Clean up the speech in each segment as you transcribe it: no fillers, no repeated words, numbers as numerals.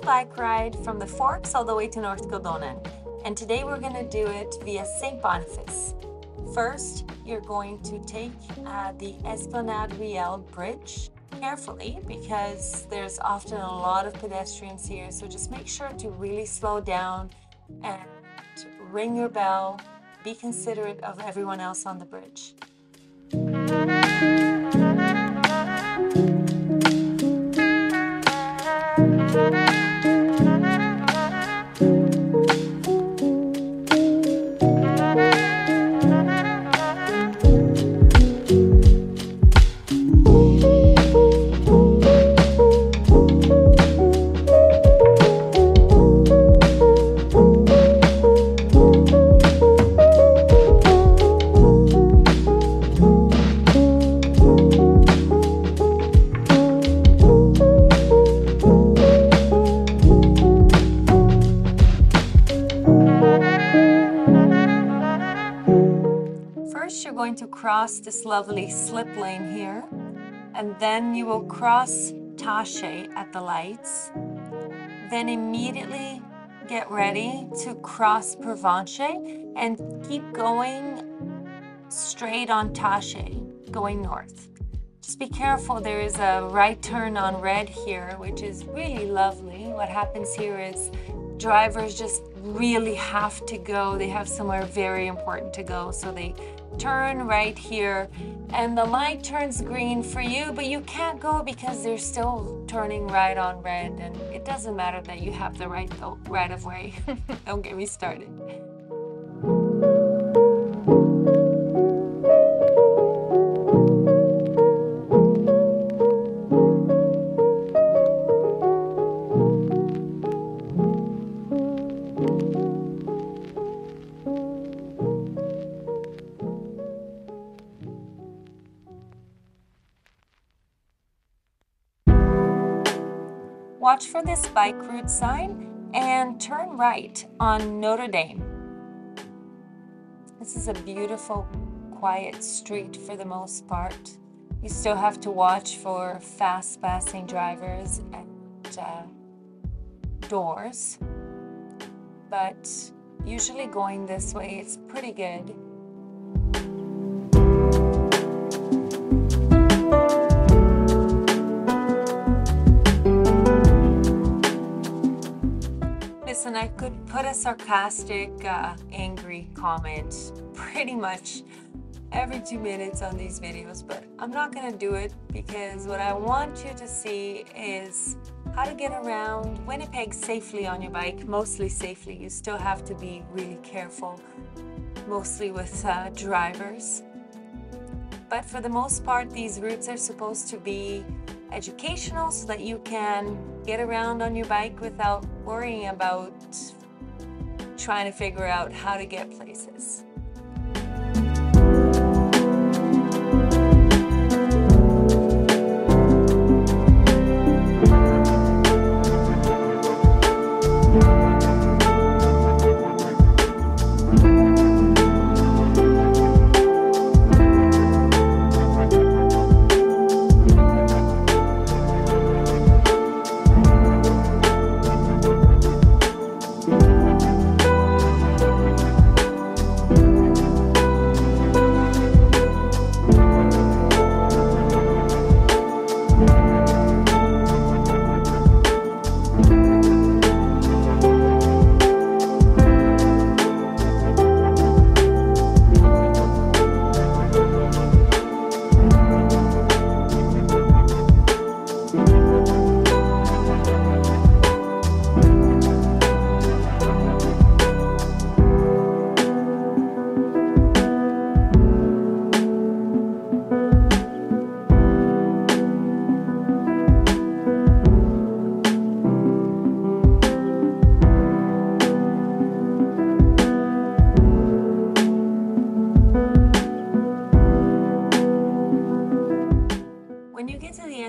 bike ride from the Forks all the way to North Kildonan. And today we're going to do it via St. Boniface. First, you're going to take the Esplanade Riel bridge carefully because there's often a lot of pedestrians here. So just make sure to really slow down and ring your bell. Be considerate of everyone else on the bridge. You're going to cross this lovely slip lane here, and then you will cross Tache at the lights. Then immediately get ready to cross Verendrye and keep going straight on Tache, going north. Just be careful, there is a right turn on red here, which is really lovely. What happens here is drivers just really have to go. They have somewhere very important to go, so they turn right here and the light turns green for you, but you can't go because they're still turning right on red, and it doesn't matter that you have the right of way. Don't get me started. Watch for this bike route sign and turn right on Notre Dame. This is a beautiful, quiet street for the most part. You still have to watch for fast-passing drivers and doors, but usually going this way, it's pretty good. Listen, I could put a sarcastic, angry comment pretty much every 2 minutes on these videos, but I'm not going to do it because what I want you to see is how to get around Winnipeg safely on your bike, mostly safely. You still have to be really careful, mostly with drivers. But for the most part, these routes are supposed to be educational so that you can get around on your bike without worrying about trying to figure out how to get places.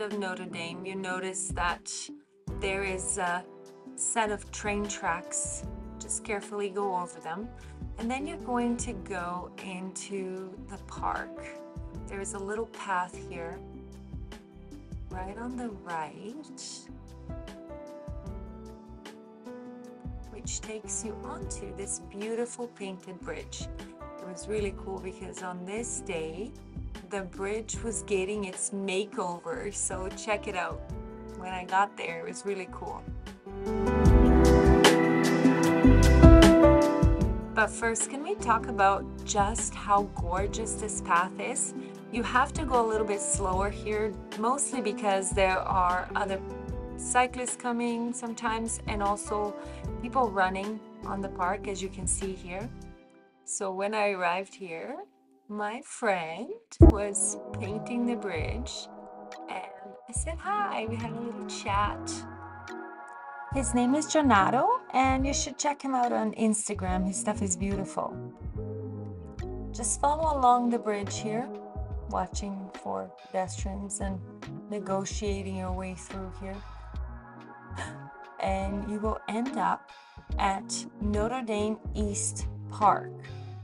Of Notre Dame, you notice that there is a set of train tracks. Just carefully go over them, and then you're going to go into the park. There's a little path here right on the right, which takes you onto this beautiful painted bridge. It was really cool because on this day, the bridge was getting its makeover, so check it out. When I got there, it was really cool. But first, can we talk about just how gorgeous this path is? You have to go a little bit slower here, mostly because there are other cyclists coming sometimes, and also people running on the park, as you can see here. So when I arrived here, my friend was painting the bridge, and I said hi. We had a little chat. His name is Jonato, and you should check him out on Instagram. His stuff is beautiful. Just follow along the bridge here, watching for pedestrians and negotiating your way through here. And you will end up at Notre Dame East Park.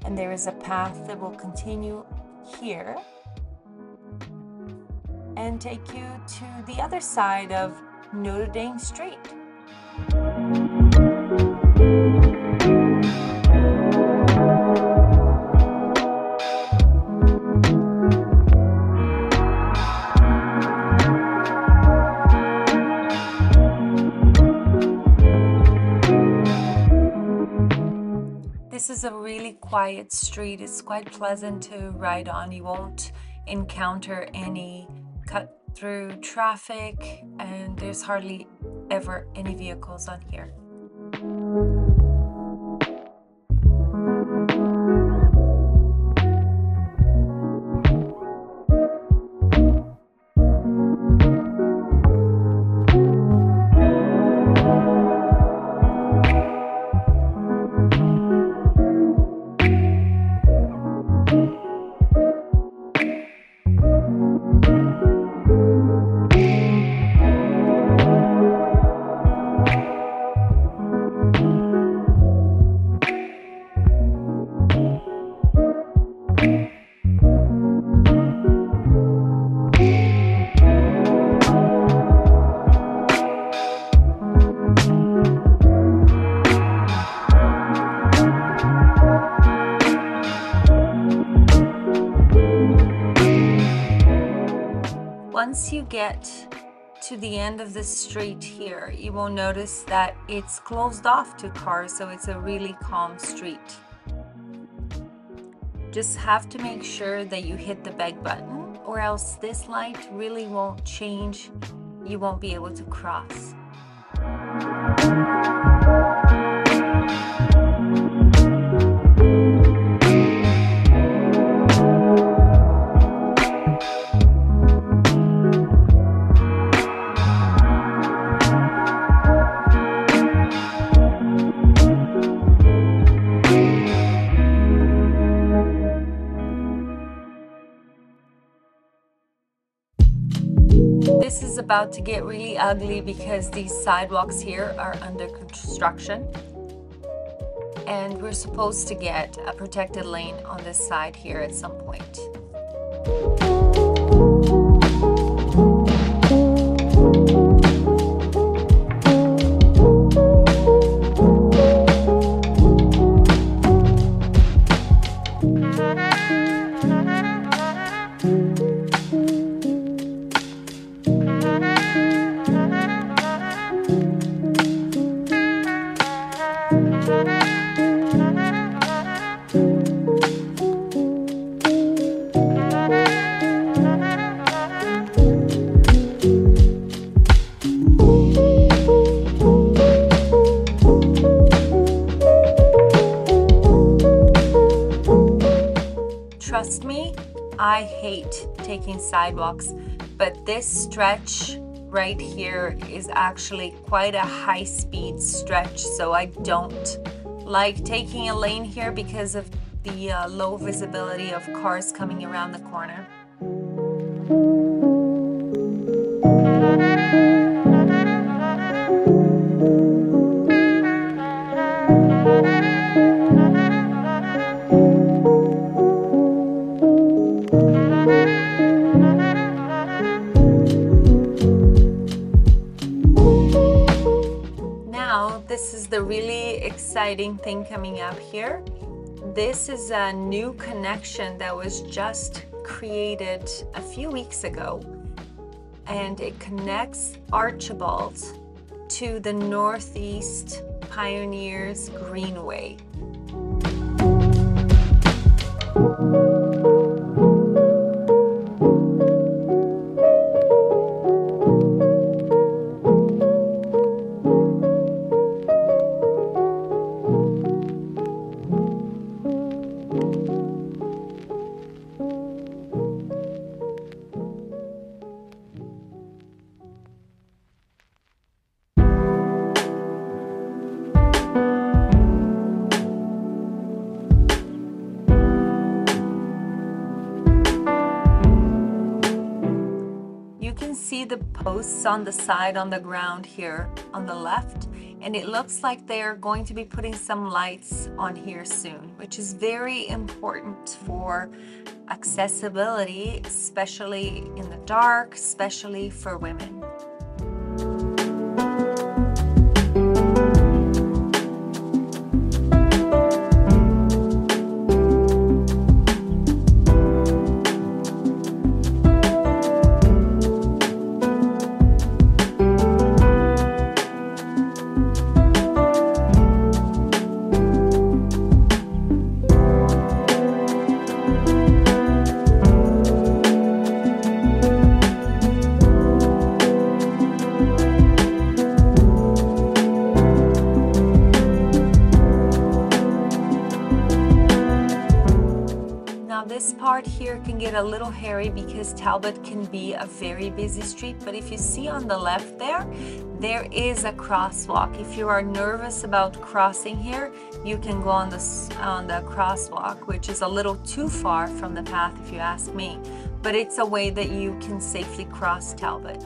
And there is a path that will continue here and take you to the other side of Notre Dame Street. This is a really quiet street. It's quite pleasant to ride on. You won't encounter any cut-through traffic, and there's hardly ever any vehicles on here. Once you get to the end of the street here, you will notice that it's closed off to cars, so it's a really calm street. Just have to make sure that you hit the bag button, or else this light really won't change. You won't be able to cross. This is about to get really ugly because these sidewalks here are under construction, and we're supposed to get a protected lane on this side here at some point. Trust me, I hate taking sidewalks, but this stretch right here is actually quite a high-speed stretch, so I don't like taking a lane here because of the low visibility of cars coming around the corner. This is the really exciting thing coming up here. This is a new connection that was just created a few weeks ago, and it connects Archibald to the Northeast Pioneers Greenway. See the posts on the side on the ground here on the left, and it looks like they're going to be putting some lights on here soon, which is very important for accessibility, especially in the dark, especially for women. This part here can get a little hairy because Talbot can be a very busy street, but if you see on the left there is a crosswalk. If you are nervous about crossing here, you can go on the crosswalk, which is a little too far from the path if you ask me, but it's a way that you can safely cross Talbot.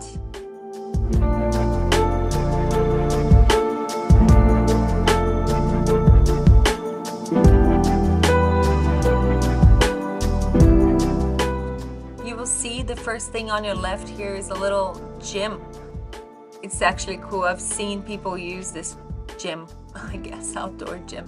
See, the first thing on your left here is a little gym. It's actually cool. I've seen people use this gym, I guess, outdoor gym.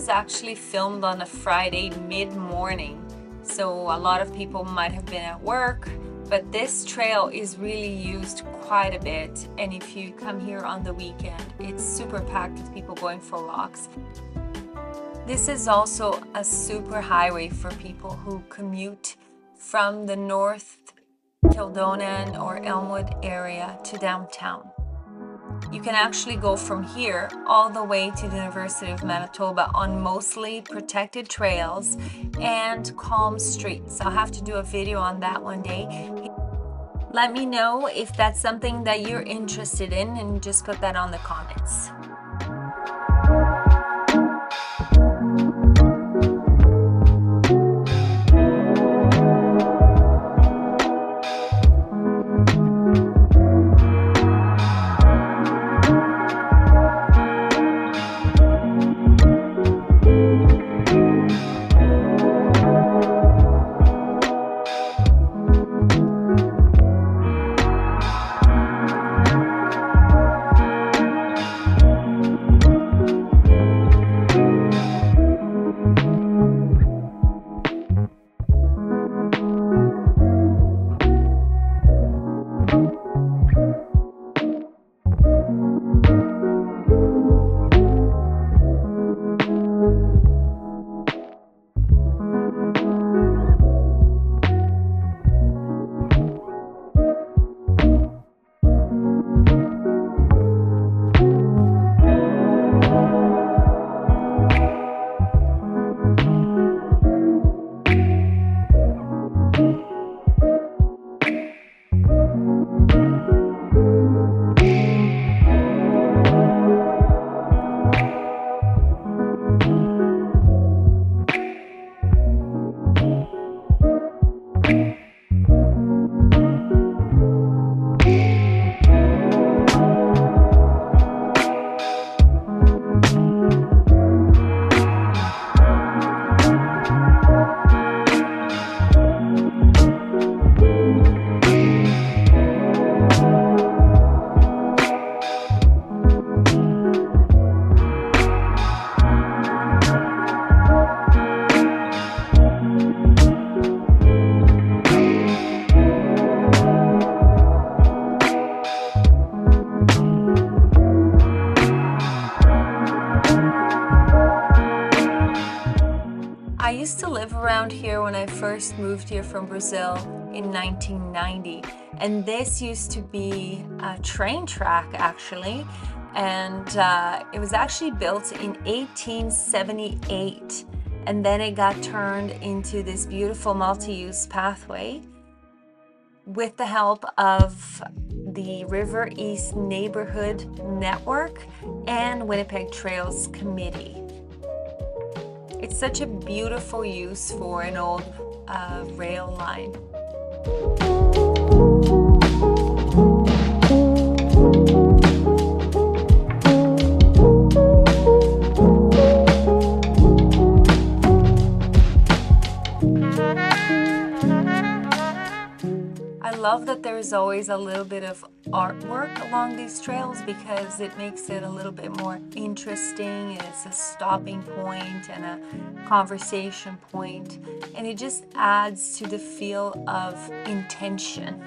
Actually filmed on a Friday mid-morning, so a lot of people might have been at work, but this trail is really used quite a bit, and if you come here on the weekend, it's super packed with people going for walks. This is also a super highway for people who commute from the North Kildonan or Elmwood area to downtown. You can actually go from here all the way to the University of Manitoba on mostly protected trails and calm streets. I'll have to do a video on that one day. Let me know if that's something that you're interested in, and just put that on the comments. when I first moved here from Brazil in 1990. And this used to be a train track actually. And it was actually built in 1878. And then it got turned into this beautiful multi-use pathway with the help of the River East Neighborhood Network and Winnipeg Trails Committee. It's such a beautiful use for an old rail line. I love that there is always a little bit of artwork along these trails because it makes it a little bit more interesting. It's a stopping point and a conversation point, and it just adds to the feel of intention.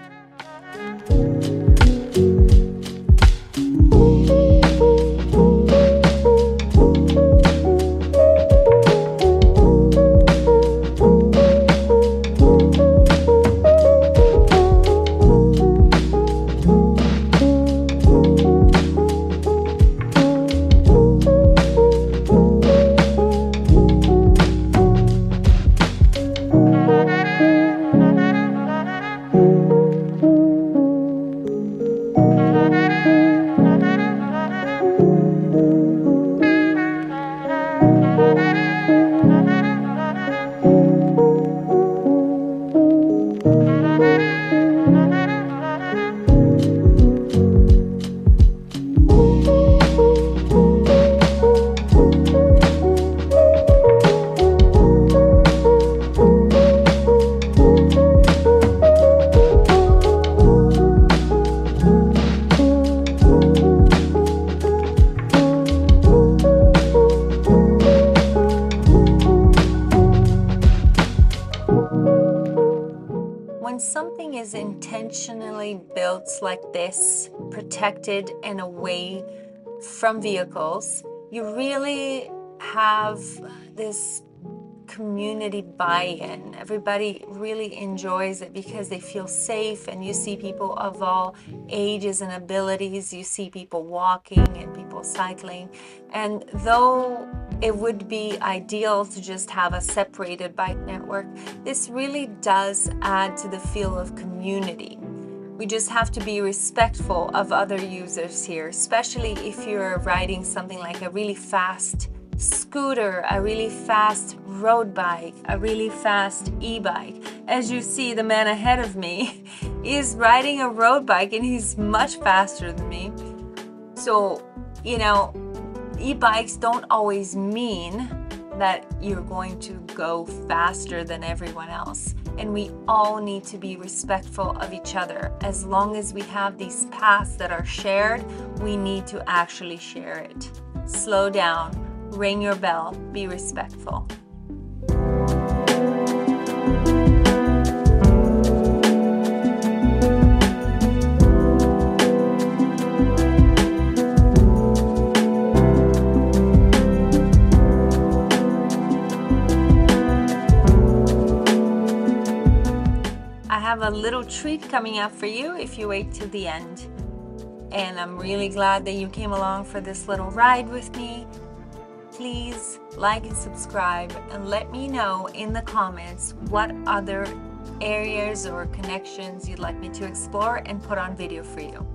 When something is intentionally built like this, protected and away from vehicles, you really have this community buy-in. Everybody really enjoys it because they feel safe, and you see people of all ages and abilities. You see people walking and people cycling. And though it would be ideal to just have a separated bike network, this really does add to the feel of community. We just have to be respectful of other users here, especially if you're riding something like a really fast scooter, a really fast road bike, a really fast e-bike. As you see, the man ahead of me is riding a road bike and he's much faster than me. So, you know, e-bikes don't always mean that you're going to go faster than everyone else. And we all need to be respectful of each other. As long as we have these paths that are shared, we need to actually share it. Slow down, ring your bell, be respectful. I have a little treat coming up for you if you wait till the end. And I'm really glad that you came along for this little ride with me. Please like and subscribe and let me know in the comments what other areas or connections you'd like me to explore and put on video for you.